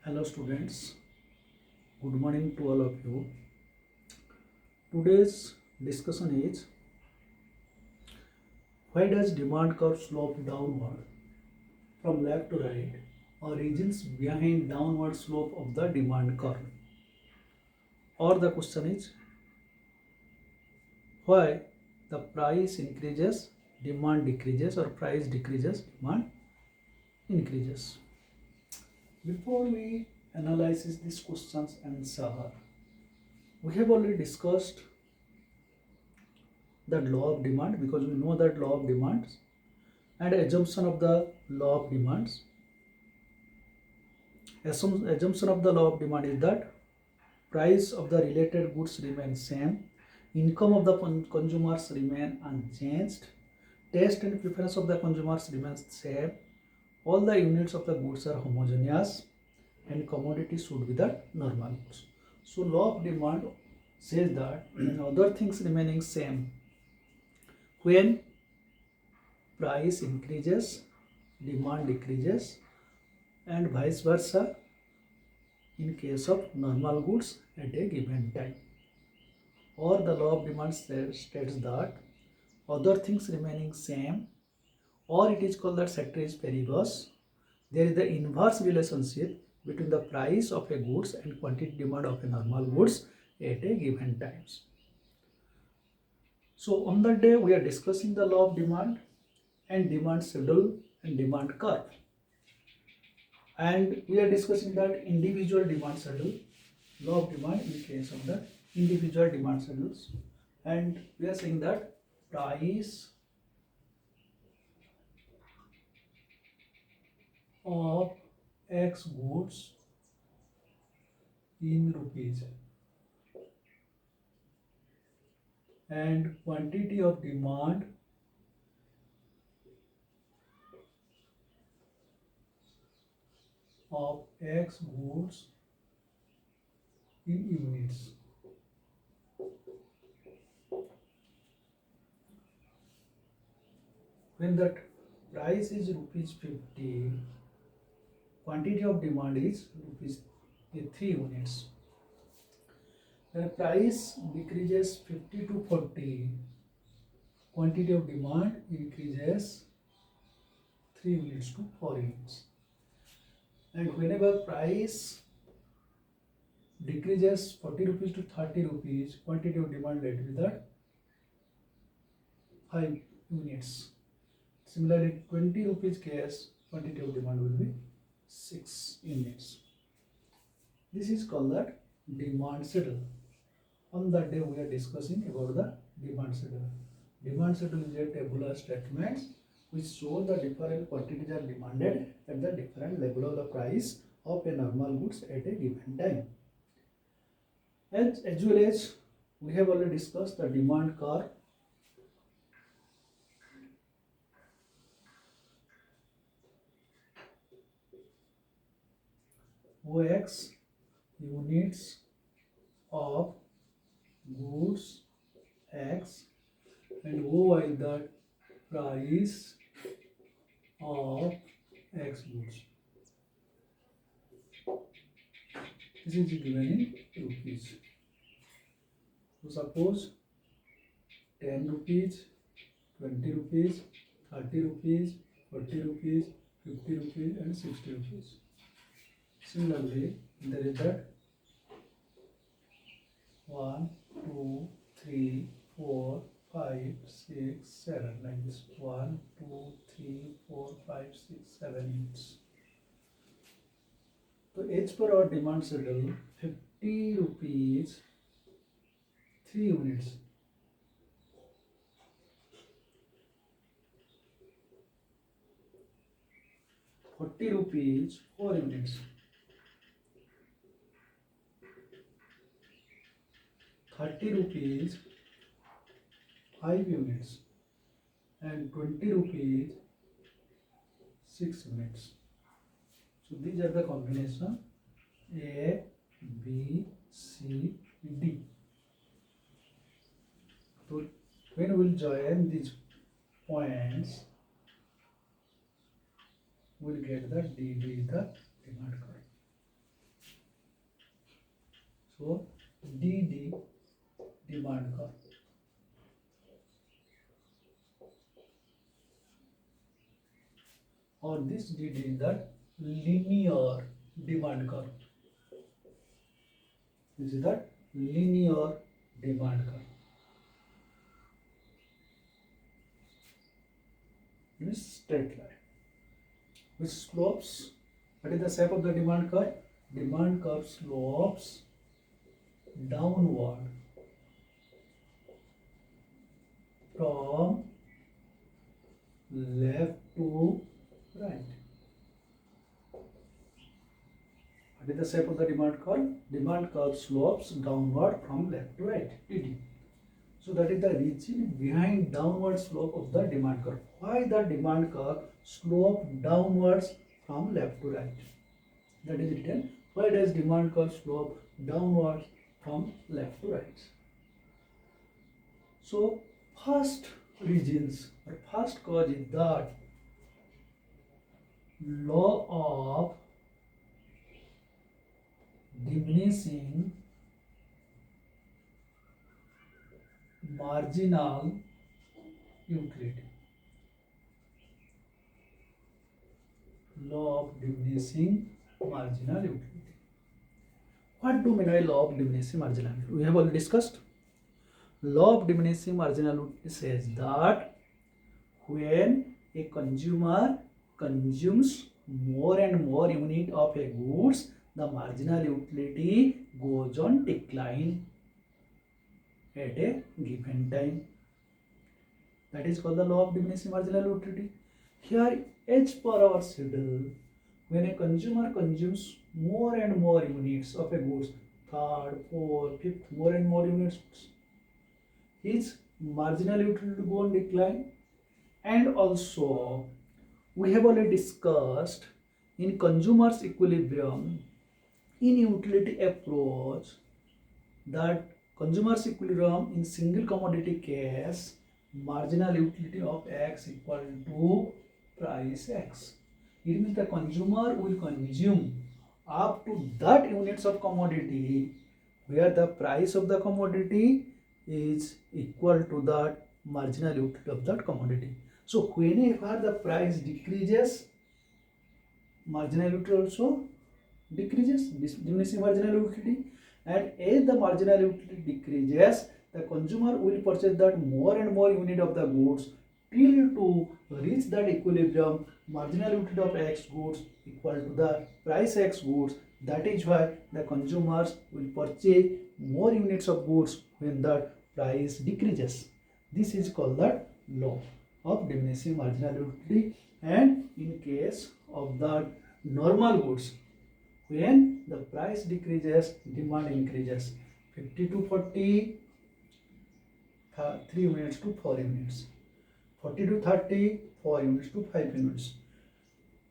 Hello students, good morning to all of you. Today's discussion is why does demand curve slope downward from left to right or regions behind downward slope of the demand curve? Or the question is why the price increases, demand decreases or price decreases, demand increases. Before we analyze this question's answer, we have already discussed the law of demand because we know that law of demands and assumption of the law of demands. Assumption of the law of demand is that price of the related goods remain same, income of the consumers remain unchanged, taste and preference of the consumers remains same, all the units of the goods are homogeneous, and commodity should be the normal goods. So law of demand says that other things remaining same when price increases, demand decreases, and vice versa in case of normal goods at a given time. Or the law of demand states that other things remaining same, or it is called that ceteris paribus, there is the inverse relationship between the price of a goods and quantity demand of a normal goods at a given times. So on that day we are discussing the law of demand and demand schedule and demand curve. And we are discussing that individual demand schedule, law of demand in case of the individual demand schedules, and we are saying that price of X goods in rupees and quantity of demand of X goods in units. When that price is rupees 50, quantity of demand is rupees 3 units. When price decreases 50 to 40, quantity of demand increases 3 units to 4 units. And whenever price decreases 40 rupees to 30 rupees, quantity of demand let be that 5 units. Similarly, 20 rupees case, quantity of demand will be 6 units. This is called that demand schedule. On that day we are discussing about the demand schedule. Demand schedule is a tabular statement which show the different quantities are demanded at the different level of the price of a normal goods at a given time. As well as we have already discussed the demand curve. OX units of goods X and OY is the price of X goods. This is given in rupees. So suppose 10 rupees, 20 rupees, 30 rupees, 40 rupees, 50 rupees and 60 rupees. Similarly, there is that 1, 2, 3, 4, 5, 6, 7 like this 1, 2, 3, 4, 5, 6, 7 units. So as per our demand schedule, 50 rupees 3 units. 40 rupees 4 units. 30 rupees 5 units and 20 rupees 6 units. So these are the combination A, B, C, D. So when we will join these points, we will get the DB, the demand curve. So DD, demand curve. Or this DD is that linear demand curve. This is that linear demand curve. It is straight line which slopes. What is the shape of the demand curve? Demand curve slopes downward from left to right. What is the shape of the demand curve? Demand curve slopes downward from left to right. DD. So that is the reason behind downward slope of the demand curve. Why the demand curve slope downwards from left to right? That is written. Why does demand curve slope downwards from left to right? So first reasons or first cause is that law of diminishing marginal utility. Law of diminishing marginal utility. What do we mean by law of diminishing marginal utility? We have already discussed. Law of diminishing marginal utility says that when a consumer consumes more and more unit of a goods, the marginal utility goes on decline at a given time. That is called the law of diminishing marginal utility. Here, as per our schedule, when a consumer consumes more and more units of a goods, third, fourth, fifth, more and more units, his marginal utility will go on decline. And also, we have already discussed in consumer's equilibrium, in utility approach, that consumer's equilibrium in single commodity case, marginal utility of X equal to price X. It means the consumer will consume up to that units of commodity where the price of the commodity is equal to that marginal utility of that commodity. So whenever the price decreases, marginal utility also decreases, diminishing marginal utility, and as the marginal utility decreases, the consumer will purchase that more and more unit of the goods till to reach that equilibrium marginal utility of X goods equal to the price X goods. That is why the consumers will purchase more units of goods when the price decreases. This is called the law of diminishing marginal utility. And in case of the normal goods, when the price decreases, demand increases. 50 to 40, 3 units to 4 units. 40 to 30, 4 units to 5 units.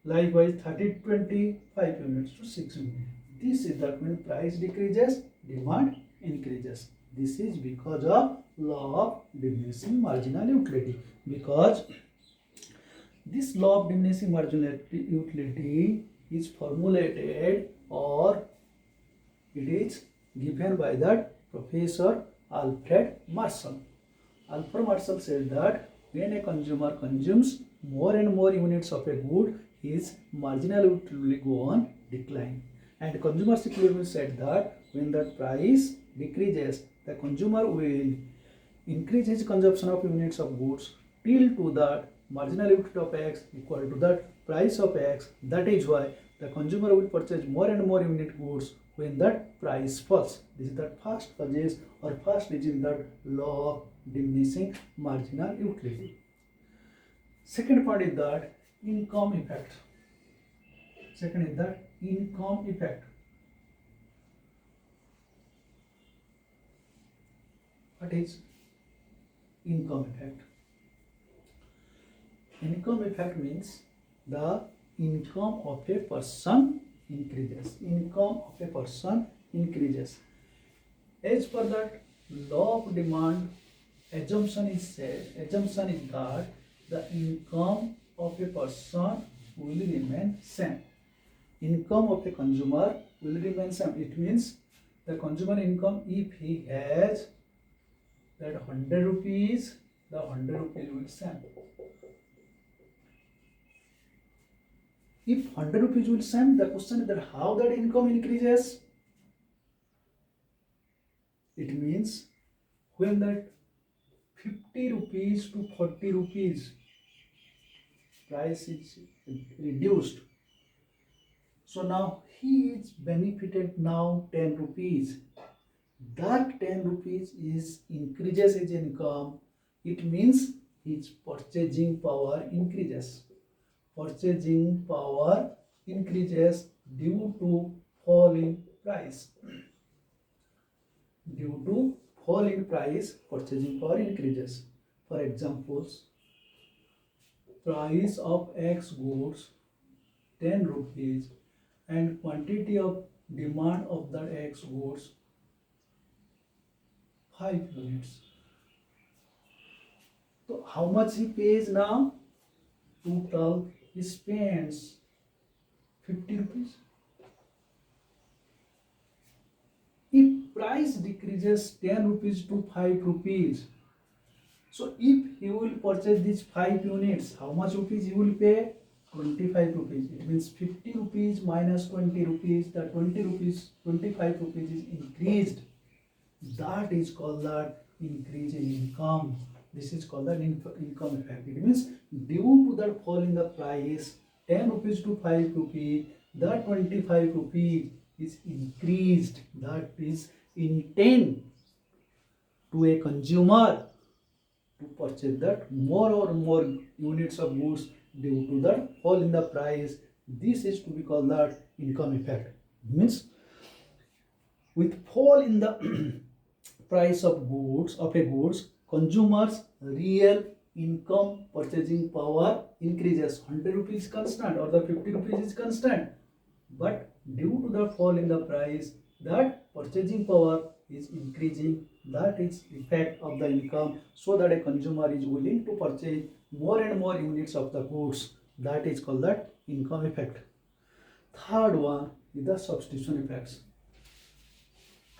Likewise, 30 to 20, 5 units to 6 units. This is that when price decreases, demand increases. This is because of law of diminishing marginal utility. Because this law of diminishing marginal utility is formulated or it is given by that Professor Alfred Marshall. Alfred Marshall said that when a consumer consumes more and more units of a good, his marginal utility will go on decline. And consumer's equilibrium said that when the price decreases, the consumer will increase his consumption of units of goods till to that marginal utility of X equal to that price of X. That is why the consumer will purchase more and more unit goods when that price falls. This is the first cause or first reason, that law of diminishing marginal utility. Second part is that income effect. Second is that income effect. What is income effect? Income effect means the income of a person increases. Income of a person increases. As per that law of demand, assumption is that the income of a person will remain same. Income of a consumer will remain same. It means the consumer income, if he has that 100 rupees, the 100 rupees will same. If 100 rupees will same, the question is that how that income increases. It means when that 50 rupees to 40 rupees price is reduced. So now he is benefited now 10 rupees. That 10 rupees is increases his income. It means his purchasing power increases. Purchasing power increases due to fall in price. Due to fall in price, purchasing power increases. For examples, price of X goods 10 rupees and quantity of demand of the X goods 5 units. So how much he pays now? Total he spends 50 rupees. If price decreases 10 rupees to 5 rupees, so if he will purchase these 5 units, how much rupees he will pay? 25 rupees. It means 50 rupees minus 20 rupees, the 20 rupees, 25 rupees is increased. That is called that increase in income. This is called the income effect. It means due to the fall in the price, 10 rupees to 5 rupees, the 25 rupees is increased. That is intent to a consumer to purchase that more or more units of goods due to the fall in the price. This is to be called that income effect. Means with fall in the price of goods of a goods, consumers real income purchasing power increases. 100 rupees constant or the 50 rupees is constant, but due to the fall in the price, that purchasing power is increasing. That is effect of the income, so that a consumer is willing to purchase more and more units of the goods. That is called that income effect. Third one is the substitution effects.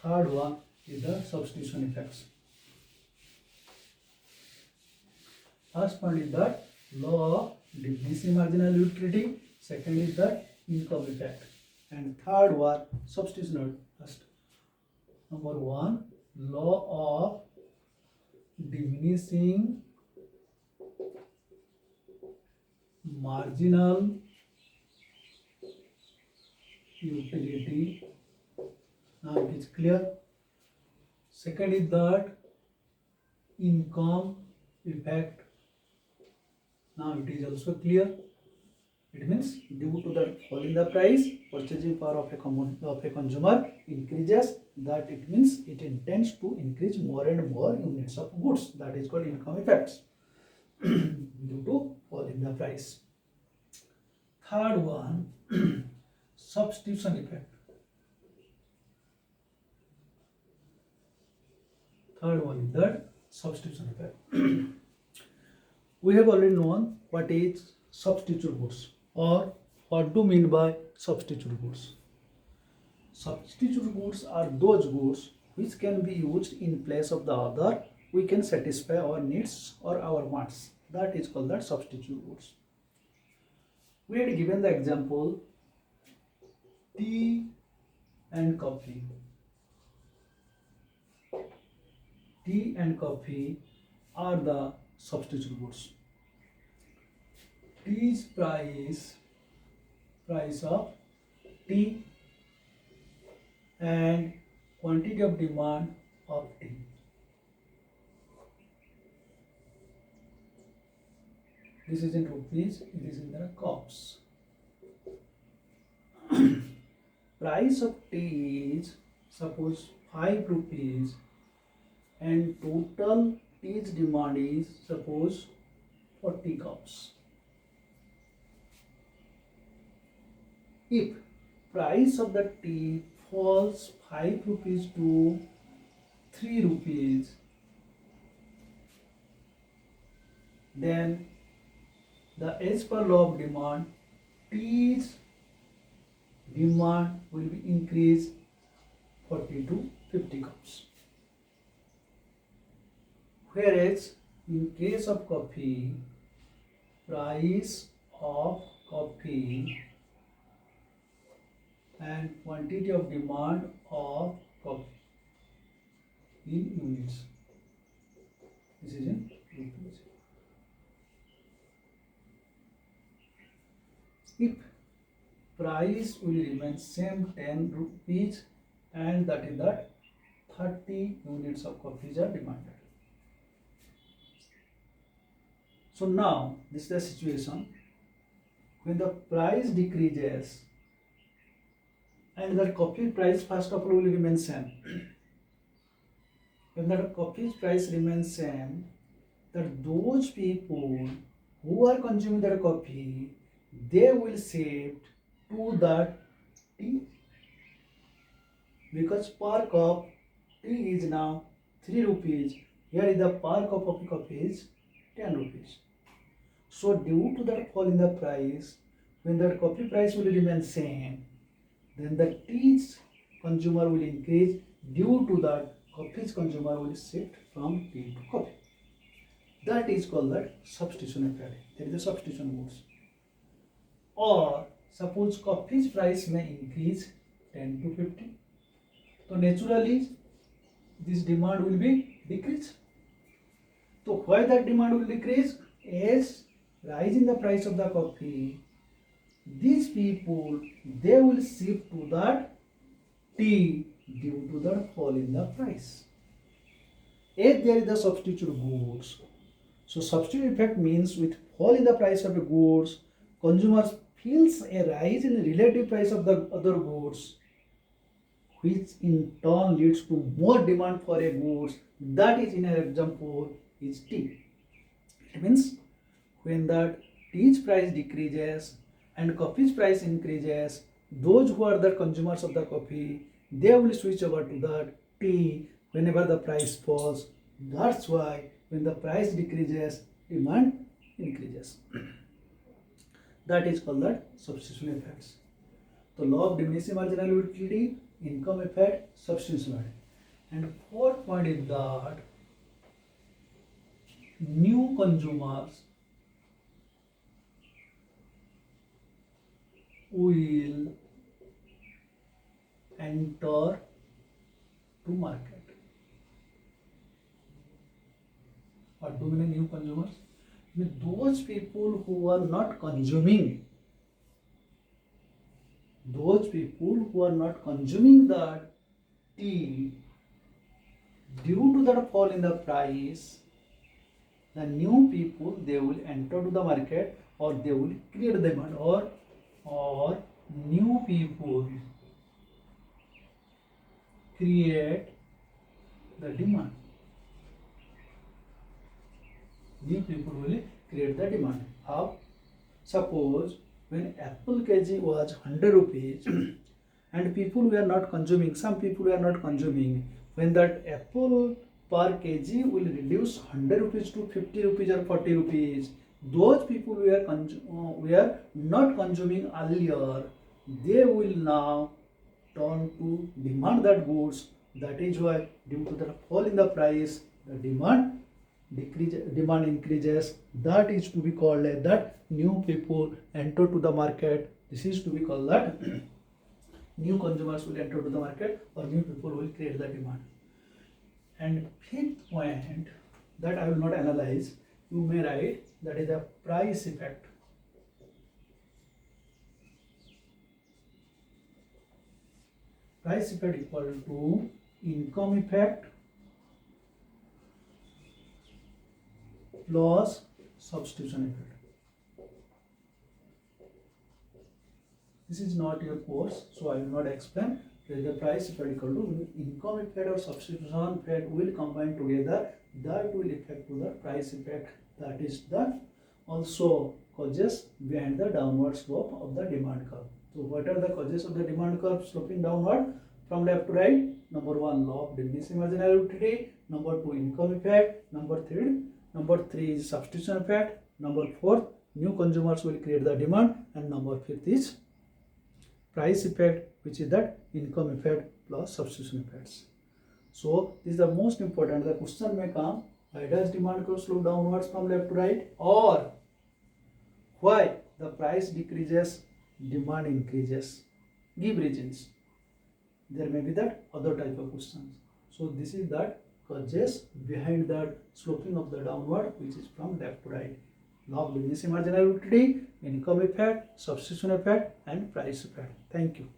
Third one is the substitution effects. First one is that law of diminishing marginal utility. Second is that income effect. And third one, substitution. First, number one, law of diminishing marginal utility. Now it is clear. Second is that income effect. Now it is also clear. It means due to the fall in the price, purchasing power of a consumer increases. That it means it intends to increase more and more units of goods. That is called income effects due to fall in the price. Third one, substitution effect. Third one is that substitution effect. We have already known what is substitute goods, or what do you mean by substitute goods. Substitute goods are those goods which can be used in place of the other. We can satisfy our needs or our wants. That is called that substitute goods. We had given the example tea and coffee. Tea and coffee are the substitute goods. Tea's price of tea and quantity of demand of tea. This is in rupees, it is in the cups. Price of tea is suppose 5 rupees and total tea's demand is suppose 40 cups. If price of the tea falls 5 rupees to 3 rupees, then as per law of demand, tea's demand will be increased 40 to 50 cups. Whereas in case of coffee, price of coffee and quantity of demand of coffee in units. This is in rupees. If price will remain same 10 rupees and that is that 30 units of coffees are demanded. So now this is the situation when the price decreases and the coffee price first of all will remain same. When the coffee price remains same, that those people who are consuming their coffee, they will shift to that tea, because per cup tea is now 3 rupees. Here is the per cup of coffee is 10 rupees. So due to that fall in the price, when the coffee price will remain same, then the tea's consumer will increase. Due to that, coffee's consumer will shift from tea to coffee. That is called that substitution effect. There is a substitution goods. Or suppose coffee's price may increase 10 to 50. So naturally this demand will be decreased. So why that demand will decrease? As rise in the price of the coffee, these people they will shift to that tea due to the fall in the price. If there is a substitute goods, so substitute effect means with fall in the price of the goods, consumers feels a rise in the relative price of the other goods, which in turn leads to more demand for a goods. That is, in an example, is tea. It means when the tea's price decreases and coffee's price increases, those who are the consumers of the coffee, they will switch over to the tea whenever the price falls. That's why when the price decreases, demand increases. That is called the substitution effects. The law of diminishing marginal utility, income effect, substitution effect. And fourth point is that new consumers will enter to market. What do you mean new consumers? With those people who are not consuming, those people who are not consuming the tea, due to the fall in the price, the new people they will enter to the market, or they will create demand, or new people create the demand. New people will create the demand. How? Suppose when apple kg was 100 rupees and people were not consuming, some people were not consuming, when that apple per kg will reduce 100 rupees to 50 rupees or 40 rupees, those people were not consuming earlier, they will now turn to demand that goods. That is why due to the fall in the price, the demand increases. That is to be called as that new people enter to the market. This is to be called that new consumers will enter to the market, or new people will create the demand. And fifth point that I will not analyze, you may write, that is the price effect. Price effect equal to income effect plus substitution effect. This is not your course, so I will not explain. The price effect equal to income effect or substitution effect will combine together. That will affect to the price effect. That is the also causes behind the downward slope of the demand curve. So what are the causes of the demand curve sloping downward from left to right? Number 1, law of diminishing marginal utility. Number 2, income effect. Number 3 is substitution effect. Number 4, new consumers will create the demand. And number 5 is price effect, which is that income effect plus substitution effects. So this is the most important. The question may come, why does demand curve slope downwards from left to right, or why the price decreases, demand increases? Give reasons. There may be that other type of questions. So this is that causes behind that sloping of the downward, which is from left to right. Law of least marginal utility, income effect, substitution effect, and price effect. Thank you.